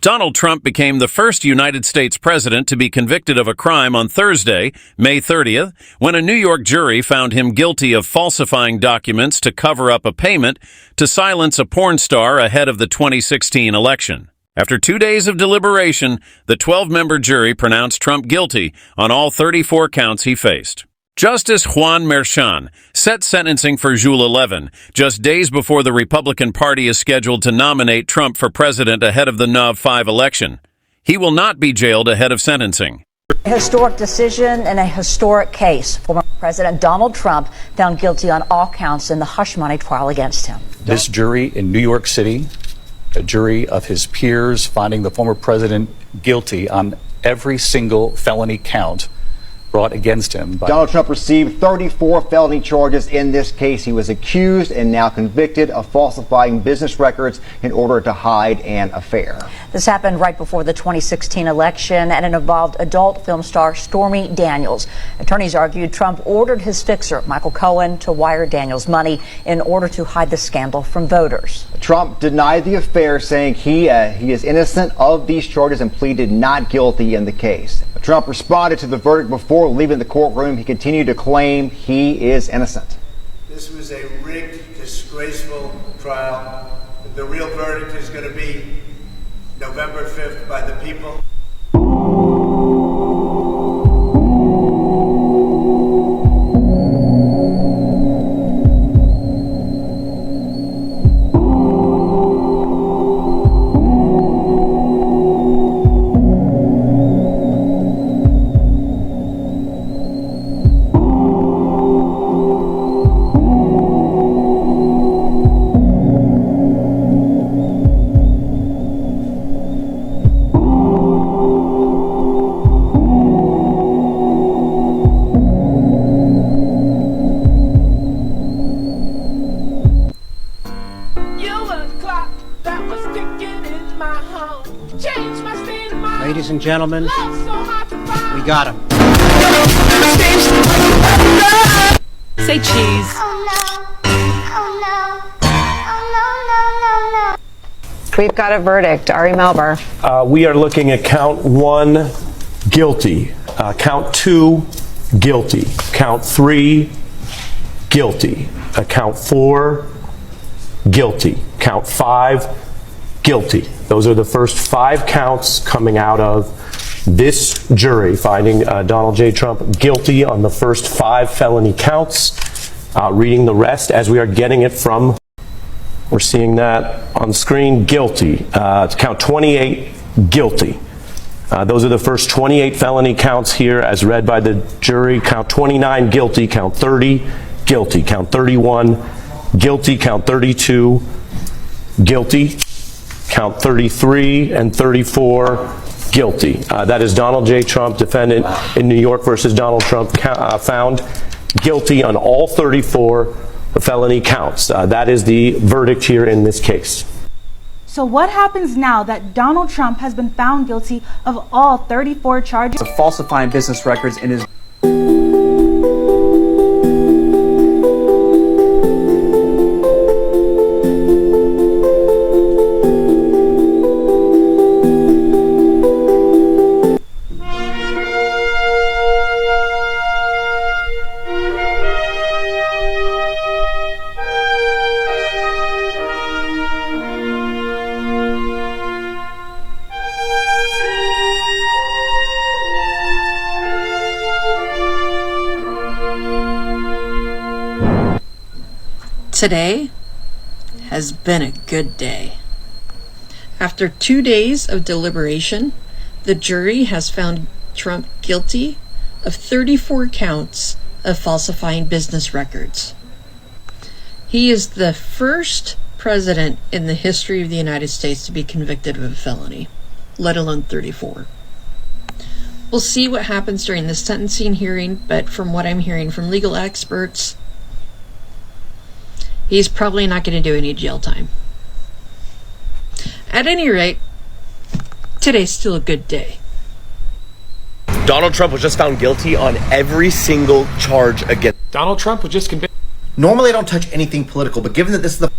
Donald Trump became the first United States president to be convicted of a crime on Thursday, May 30th, when a New York jury found him guilty of falsifying documents to cover up a payment to silence a porn star ahead of the 2016 election. After 2 days of deliberation, the 12-member jury pronounced Trump guilty on all 34 counts he faced. Justice Juan Merchan set sentencing for July 11, just days before the Republican Party is scheduled to nominate Trump for president ahead of the Nov 5 election. He will not be jailed ahead of sentencing. A historic decision in a historic case. Former President Donald Trump found guilty on all counts in the hush money trial against him. This jury in New York City, a jury of his peers, finding the former president guilty on every single felony count brought against him. Donald Trump received 34 felony charges in this case. He was accused and now convicted of falsifying business records in order to hide an affair. This happened right before the 2016 election, and it involved adult film star Stormy Daniels. Attorneys argued Trump ordered his fixer, Michael Cohen, to wire Daniels money in order to hide the scandal from voters. Trump denied the affair, saying he is innocent of these charges and pleaded not guilty in the case. Trump responded to the verdict before leaving the courtroom. He continued to claim he is innocent. This was a rigged, disgraceful trial. The real verdict is going to be November 5th by the people. Ladies and gentlemen, we got him. Say cheese. We've got a verdict. Ari Melber. We are looking at count 1, guilty. Count 2, guilty. Count 3, guilty. Count 4, guilty. Count 5, guilty. Those are the first 5 counts coming out of this jury, finding Donald J. Trump guilty on the first 5 felony counts. Reading the rest as we are getting it from, we're seeing that on the screen, guilty. Count 28, guilty. Those are the first 28 felony counts here as read by the jury. Count 29, guilty. Count 30, guilty. Count 31, guilty. Count 32, guilty. Count 33 and 34, guilty. That is Donald J. Trump, defendant in New York versus Donald Trump, found guilty on all 34 felony counts. That is the verdict here in this case. So what happens now that Donald Trump has been found guilty of all 34 charges Of falsifying business records in his Today has been a good day. After 2 days of deliberation, the jury has found Trump guilty of 34 counts of falsifying business records. He is the first president in the history of the United States to be convicted of a felony, let alone 34. We'll see what happens during the sentencing hearing, but from what I'm hearing from legal experts, he's probably not going to do any jail time. At any rate, today's still a good day. Donald Trump was just found guilty on every single charge against. Donald Trump was just convicted. Normally I don't touch anything political, but given that this is the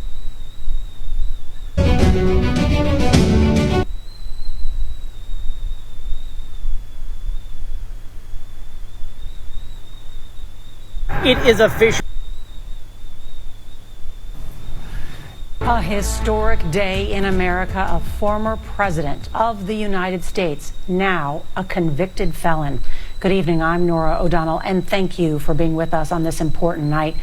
It is official. A historic day in America. A former president of the United States, now a convicted felon. Good evening, I'm Norah O'Donnell, and thank you for being with us on this important night.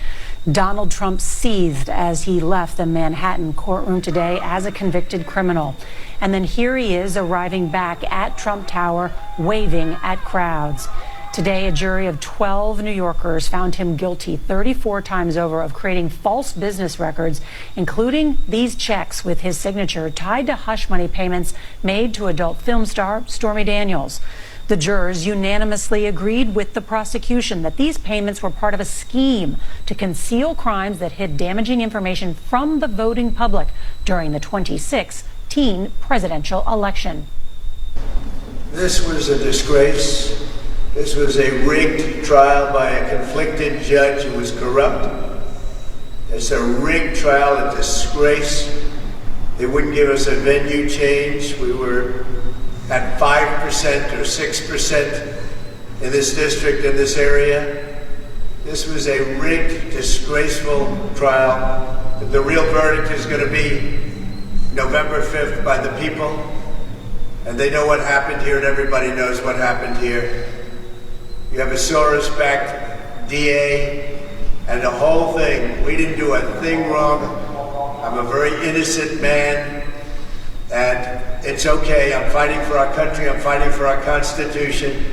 Donald Trump seized as he left the Manhattan courtroom today as a convicted criminal. And then here he is arriving back at Trump Tower, waving at crowds. Today, a jury of 12 New Yorkers found him guilty 34 times over of creating false business records, including these checks with his signature tied to hush money payments made to adult film star Stormy Daniels. The jurors unanimously agreed with the prosecution that these payments were part of a scheme to conceal crimes that hid damaging information from the voting public during the 2016 presidential election. This was a disgrace. This was a rigged trial by a conflicted judge who was corrupt. It's a rigged trial, a disgrace. They wouldn't give us a venue change. We were at 5% or 6% in this district, in this area. This was a rigged, disgraceful trial. The real verdict is going to be November 5th by the people. And they know what happened here, and everybody knows what happened here. You have a Soros-backed DA, and the whole thing. We didn't do a thing wrong. I'm a very innocent man, and it's okay. I'm fighting for our country. I'm fighting for our Constitution.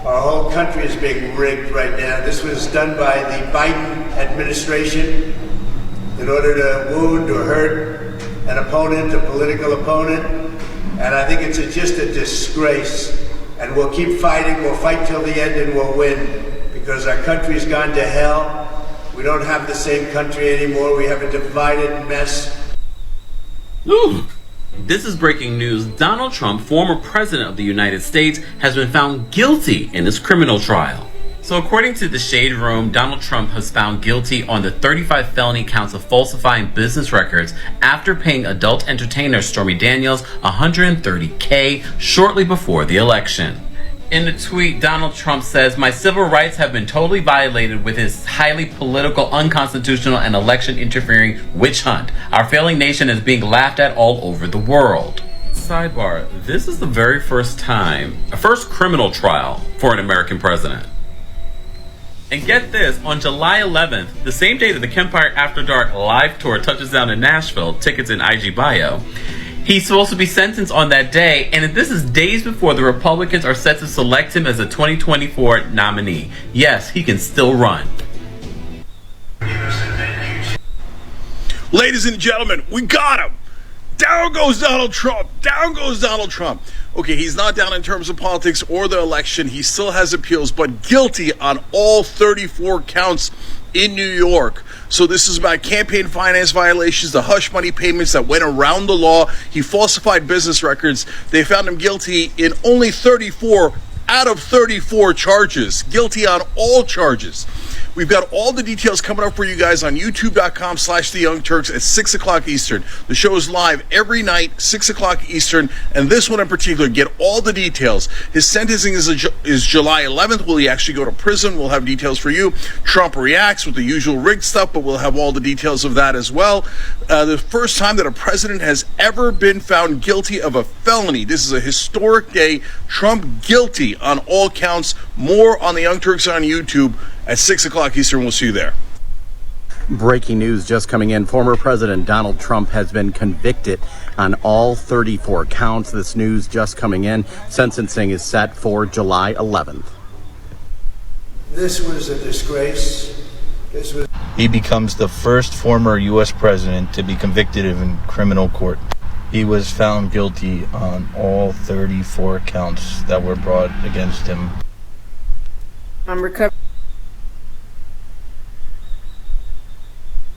Our whole country is being rigged right now. This was done by the Biden administration in order to wound or hurt an opponent, a political opponent, and I think it's just a disgrace. And we'll keep fighting. We'll fight till the end and we'll win, because our country's gone to hell. We don't have the same country anymore. We have a divided mess. Ooh. This is breaking news. Donald Trump, former president of the United States, has been found guilty in his criminal trial. So according to the Shade Room, Donald Trump has found guilty on the 35 felony counts of falsifying business records after paying adult entertainer Stormy Daniels $130K shortly before the election. In the tweet, Donald Trump says, "My civil rights have been totally violated with his highly political, unconstitutional, and election-interfering witch hunt. Our failing nation is being laughed at all over the world." Sidebar, this is the very first criminal trial for an American president. And get this, on July 11th, the same day that the Kempire After Dark live tour touches down in Nashville, tickets in IG bio, he's supposed to be sentenced on that day, and this is days before the Republicans are set to select him as a 2024 nominee. Yes, he can still run. Ladies and gentlemen, we got him! Down goes Donald Trump! Down goes Donald Trump! Okay, he's not down in terms of politics or the election. He still has appeals, but guilty on all 34 counts in New York. So this is about campaign finance violations, the hush money payments that went around the law. He falsified business records. They found him guilty in only 34 out of 34 charges. Guilty on all charges. We've got all the details coming up for you guys on youtube.com/theyoungturks at 6 o'clock Eastern. The show is live every night, 6 o'clock Eastern, and this one in particular, get all the details. His sentencing is July 11th. Will he actually go to prison? We'll have details for you. Trump reacts with the usual rigged stuff, but we'll have all the details of that as well. The first time that a president has ever been found guilty of a felony. This is a historic day. Trump guilty on all counts. More on the Young Turks on YouTube at 6 o'clock Eastern. We'll see you there. Breaking news just coming in. Former President Donald Trump has been convicted on all 34 counts. This news just coming in. Sentencing is set for July 11th. This was a disgrace. He becomes the first former U.S. president to be convicted in criminal court. He was found guilty on all 34 counts that were brought against him.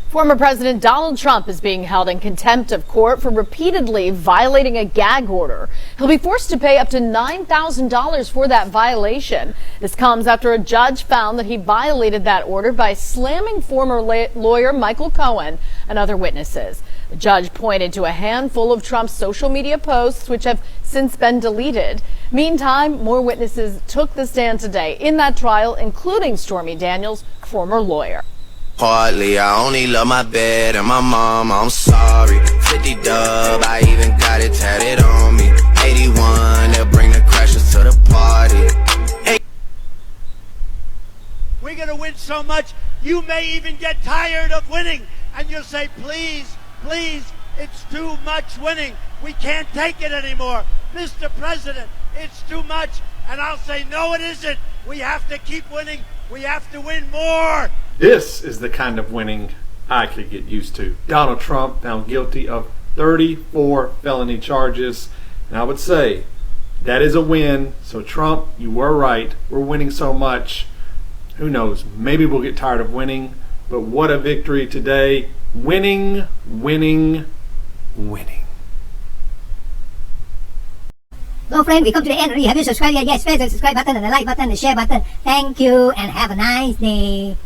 Former President Donald Trump is being held in contempt of court for repeatedly violating a gag order. He'll be forced to pay up to $9,000 for that violation. This comes after a judge found that he violated that order by slamming former lawyer Michael Cohen and other witnesses. The judge pointed to a handful of Trump's social media posts, which have since since been deleted. Meantime, more witnesses took the stand today in that trial, including Stormy Daniels' former lawyer. Hardly, I only love my bed and my mom, I'm sorry. 50 dub, I even got it tatted on me. 81, they'll bring the crashers to the party. Hey. We're gonna win so much, you may even get tired of winning. And you'll say, please, please, it's too much winning. We can't take it anymore. Mr. President, it's too much. And I'll say, no, it isn't. We have to keep winning. We have to win more. This is the kind of winning I could get used to. Donald Trump found guilty of 34 felony charges. And I would say that is a win. So Trump, you were right. We're winning so much. Who knows? Maybe we'll get tired of winning. But what a victory today. Winning, winning, winning. Well, friend, we come to the end. Have you subscribed yet? Yes, press the subscribe button and the like button and the share button. Thank you and have a nice day.